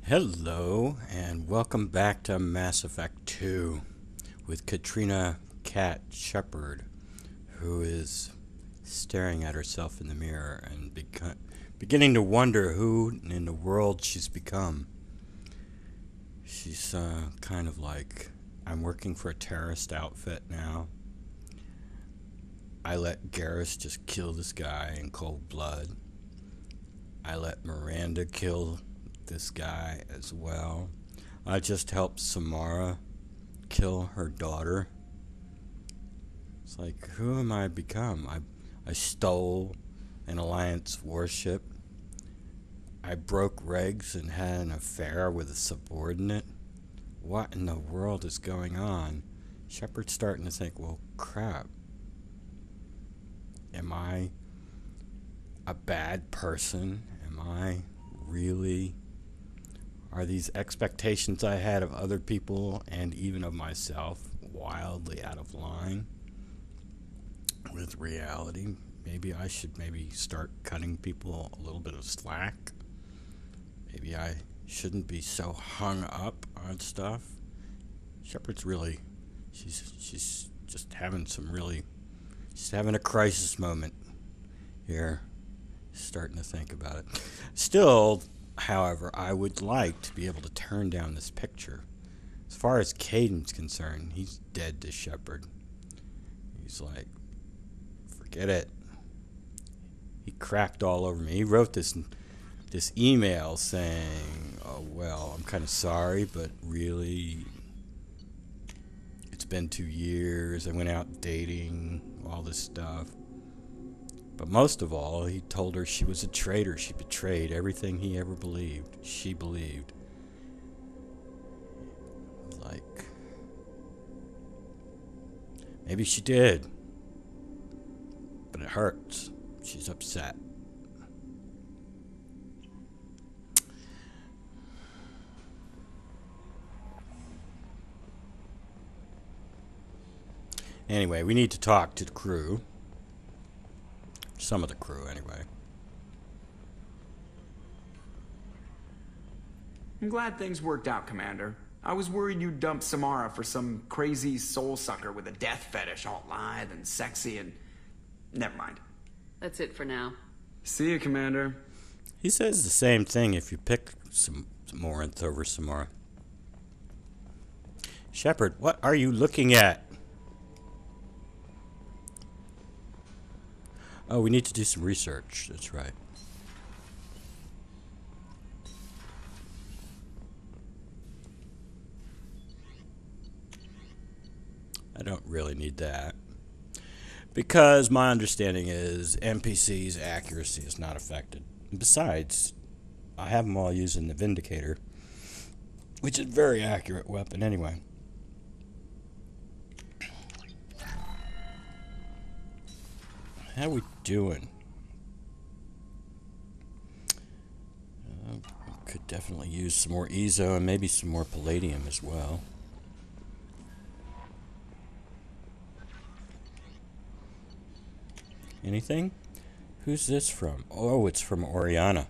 Hello, and welcome back to Mass Effect 2 with Katrina Cat Shepard, who is staring at herself in the mirror and beginning to wonder who in the world she's become. She's kind of like, I'm working for a terrorist outfit now. I let Garrus just kill this guy in cold blood. I let Miranda kill this guy as well. I just helped Samara kill her daughter. It's like, who am I become? I stole an Alliance warship. I broke regs and had an affair with a subordinate. What in the world is going on? Shepard's starting to think, well, crap. Am I a bad person? Am I really... Are these expectations I had of other people and even of myself wildly out of line with reality? Maybe I should start cutting people a little bit of slack. Maybe I shouldn't be so hung up on stuff. Shepard's really, she's just having she's having a crisis moment here. Starting to think about it. Still, however, I would like to be able to turn down this picture. As far as Caden's concerned, he's dead to Shepard. He's like, forget it. He cracked all over me. He wrote this email saying, oh, well, I'm kind of sorry, but really, it's been 2 years. I went out dating, all this stuff. But most of all, he told her she was a traitor. She betrayed everything he ever believed. She believed. Like, maybe she did. But it hurts. She's upset. Anyway, we need to talk to the crew. Some of the crew, anyway. I'm glad things worked out, Commander. I was worried you'd dump Samara for some crazy soul sucker with a death fetish, all lithe and sexy and... Never mind. That's it for now. See you, Commander. He says the same thing if you pick some Morinth over Samara. Shepard, what are you looking at? Oh, we need to do some research. That's right. I don't really need that. Because my understanding is NPC's accuracy is not affected. Besides, I have them all using the Vindicator, which is a very accurate weapon anyway. How we doing? Could definitely use some more EZO and maybe some more Palladium as well. Anything? Who's this from? Oh, it's from Oriana.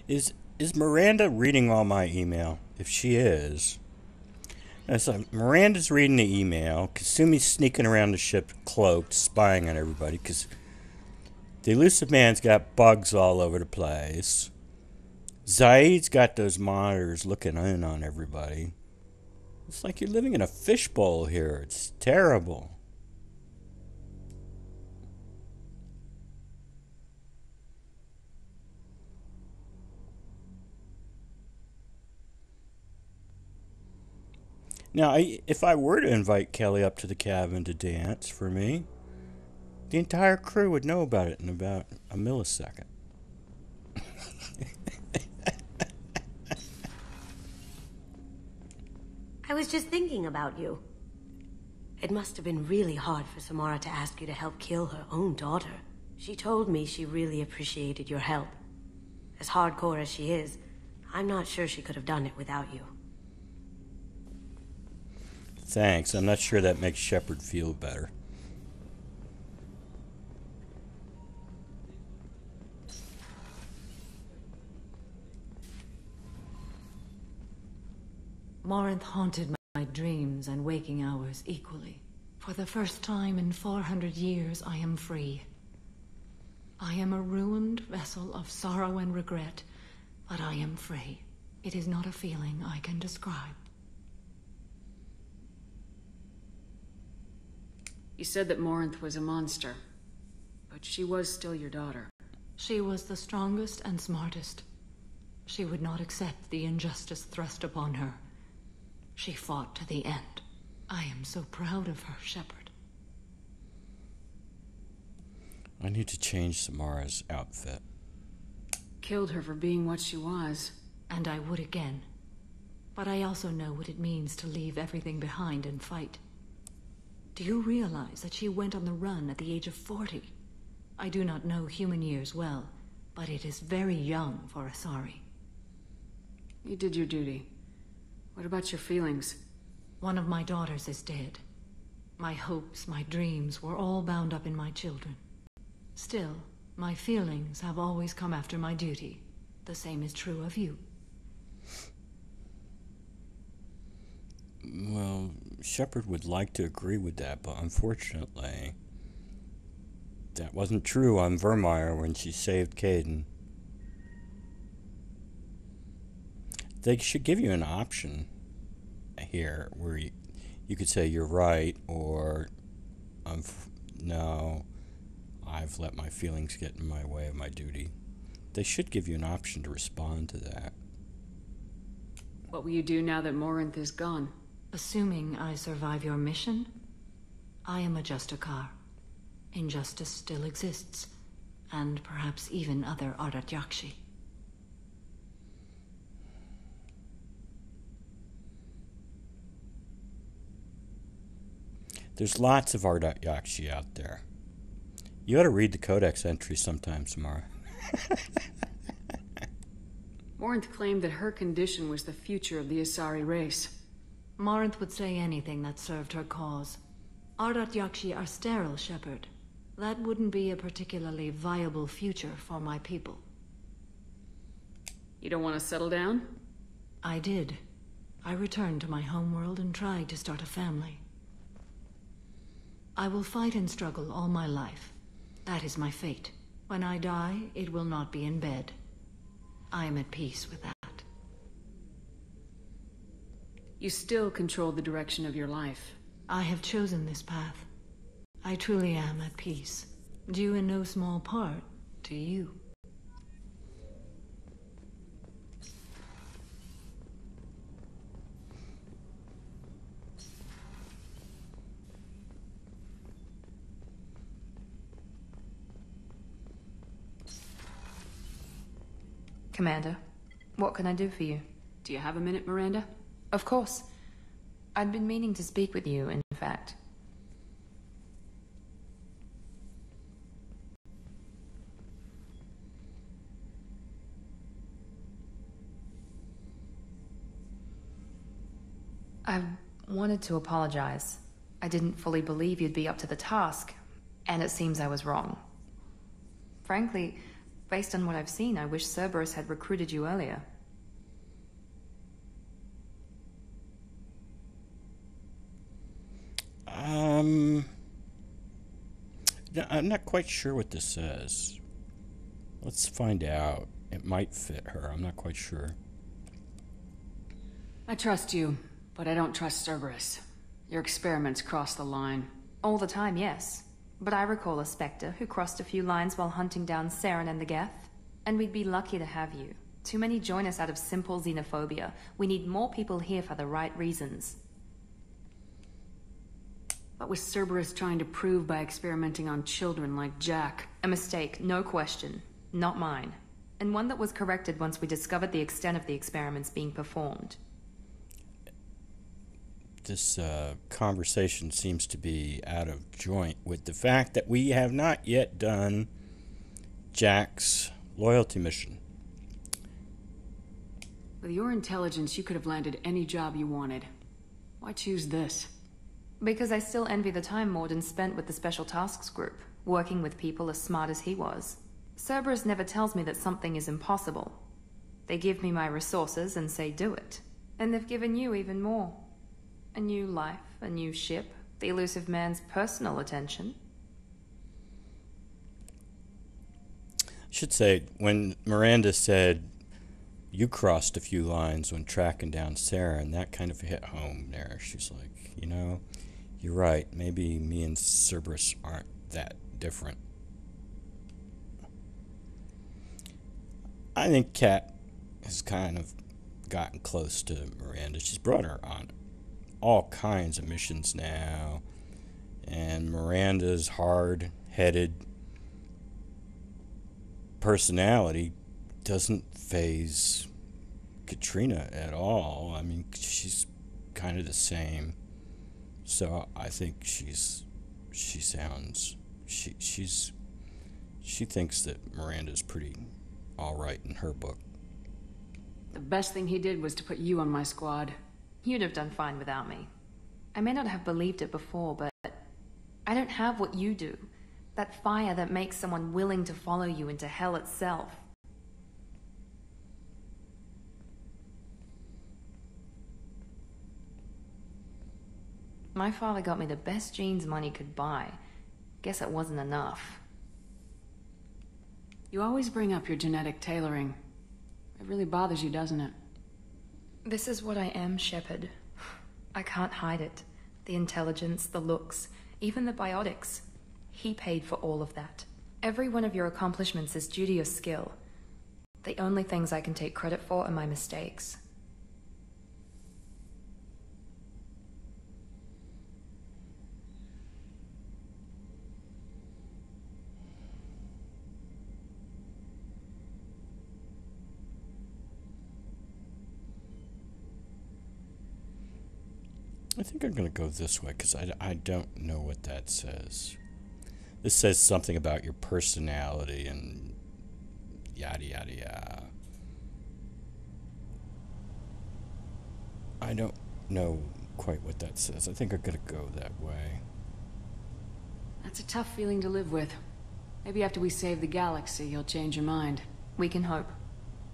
Is Miranda reading all my email? If she is, so Miranda's reading the email. Kasumi's sneaking around the ship cloaked, spying on everybody because the elusive man's got bugs all over the place. Zaid's got those monitors looking in on everybody. It's like you're living in a fishbowl here. It's terrible. Now, if I were to invite Kelly up to the cabin to dance for me, The entire crew would know about it in about a millisecond. I was just thinking about you. It must have been really hard for Samara to ask you to help kill her own daughter. She told me she really appreciated your help. As hardcore as she is, I'm not sure she could have done it without you. Thanks. I'm not sure that makes Shepard feel better. Morinth haunted my dreams and waking hours equally. For the first time in 400 years, I am free. I am a ruined vessel of sorrow and regret, but I am free. It is not a feeling I can describe. You said that Morinth was a monster, but she was still your daughter. She was the strongest and smartest. She would not accept the injustice thrust upon her. She fought to the end. I am so proud of her, Shepard. I need to change Samara's outfit. Killed her for being what she was. And I would again. But I also know what it means to leave everything behind and fight. Do you realize that she went on the run at the age of 40? I do not know human years well, but it is very young for Asari. You did your duty. What about your feelings? One of my daughters is dead. My hopes, my dreams were all bound up in my children. Still, my feelings have always come after my duty. The same is true of you. Well, Shepard would like to agree with that, but unfortunately, that wasn't true on Vermeer when she saved Caden. They should give you an option here where you could say you're right, or no, I've let my feelings get in my way of my duty. They should give you an option to respond to that. What will you do now that Morinth is gone? Assuming I survive your mission, I am a Justicar. Injustice still exists, and perhaps even other adept Yakshi. There's lots of adept Yakshi out there. You ought to read the Codex entry sometime, Samara. Morinth claimed that her condition was the future of the Asari race. Morinth would say anything that served her cause. Adept Yakshi are sterile, Shepard. That wouldn't be a particularly viable future for my people. You don't want to settle down? I did. I returned to my homeworld and tried to start a family. I will fight and struggle all my life. That is my fate. When I die, it will not be in bed. I am at peace with that. You still control the direction of your life. I have chosen this path. I truly am at peace, due in no small part to you. Commander, what can I do for you? Do you have a minute, Miranda? Of course. I'd been meaning to speak with you, in fact. I wanted to apologize. I didn't fully believe you'd be up to the task, and it seems I was wrong. Frankly, based on what I've seen, I wish Cerberus had recruited you earlier. I'm not quite sure what this says. Let's find out. It might fit her. I'm not quite sure. I trust you, but I don't trust Cerberus. Your experiments cross the line. All the time, yes. But I recall a Spectre who crossed a few lines while hunting down Saren and the Geth. And we'd be lucky to have you. Too many join us out of simple xenophobia. We need more people here for the right reasons. What was Cerberus trying to prove by experimenting on children like Jack? A mistake, no question. Not mine. And one that was corrected once we discovered the extent of the experiments being performed. This conversation seems to be out of joint with the fact that we have not yet done Jack's loyalty mission. With your intelligence, you could have landed any job you wanted. Why choose this? Because I still envy the time Morden spent with the Special Tasks Group, working with people as smart as he was. Cerberus never tells me that something is impossible. They give me my resources and say do it. And they've given you even more. A new life, a new ship, the elusive man's personal attention. I should say, when Miranda said, you crossed a few lines when tracking down Sarah, and that kind of hit home there. She's like, you know, you're right. Maybe me and Cerberus aren't that different. I think Kat has kind of gotten close to Miranda. She's brought her on all kinds of missions now, and Miranda's hard-headed personality doesn't faze Katrina at all. I mean, she's kind of the same. So I think she thinks that Miranda's pretty all right in her book. The best thing he did was to put you on my squad. You'd have done fine without me. I may not have believed it before, but I don't have what you do. That fire that makes someone willing to follow you into hell itself. My father got me the best genes money could buy. Guess it wasn't enough. You always bring up your genetic tailoring. It really bothers you, doesn't it? This is what I am, Shepard. I can't hide it. The intelligence, the looks, even the biotics. He paid for all of that. Every one of your accomplishments is due to your skill. The only things I can take credit for are my mistakes. I think I'm going to go this way because I don't know what that says. This says something about your personality and yada yada yada. I don't know quite what that says. I think I'm going to go that way. That's a tough feeling to live with. Maybe after we save the galaxy, you'll change your mind. We can hope.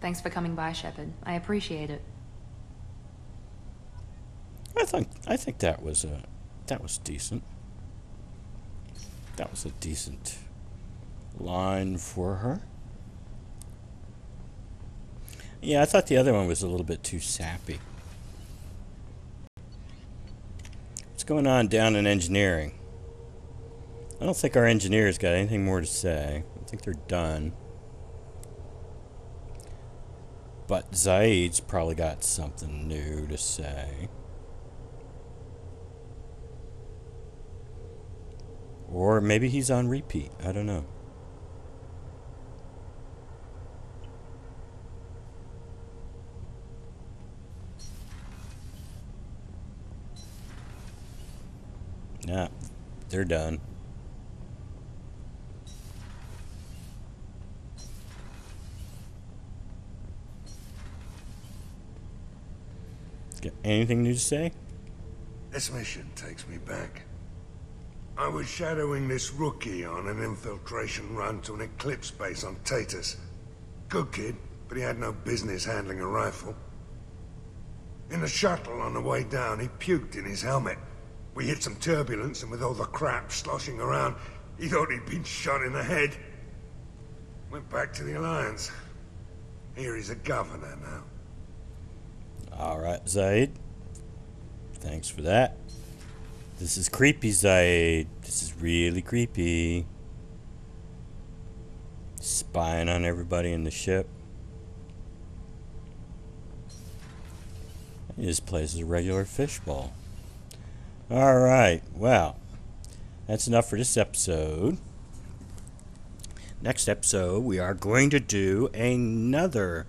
Thanks for coming by, Shepard. I appreciate it. I think that was decent. That was a decent line for her. Yeah, I thought the other one was a little bit too sappy. What's going on down in engineering? I don't think our engineers got anything more to say. I think they're done. But Zaid's probably got something new to say. Or maybe he's on repeat. I don't know. Nah, they're done. Got anything new to say? This mission takes me back. I was shadowing this rookie on an infiltration run to an Eclipse base on Tatus. Good kid, but he had no business handling a rifle. In the shuttle on the way down, he puked in his helmet. We hit some turbulence, and with all the crap sloshing around, he thought he'd been shot in the head. Went back to the Alliance. Here he's a governor now. Alright, Zaid. Thanks for that. This is creepy, Zaid. This is really creepy. Spying on everybody in the ship. This place is a regular fishbowl. Alright, well. that's enough for this episode. Next episode, we are going to do another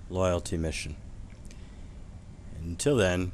loyalty mission. Until then,